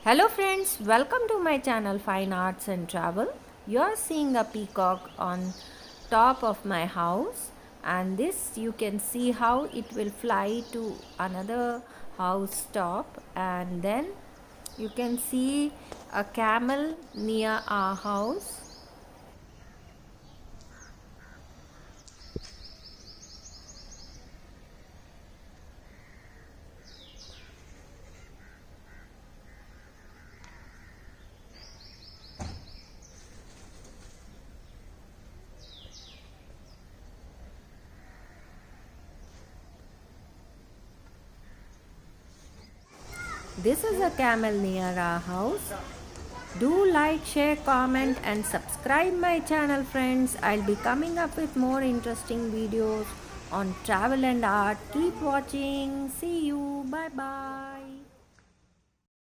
Hello friends, welcome to my channel Fine Arts and Travel. You are seeing a peacock on top of my house, and this you can see how it will fly to another house top, and then you can see a camel near our house. This is a camel near our house. Do like, share, comment and subscribe my channel friends. I'll be coming up with more interesting videos on travel and art. Keep watching. See you. Bye bye.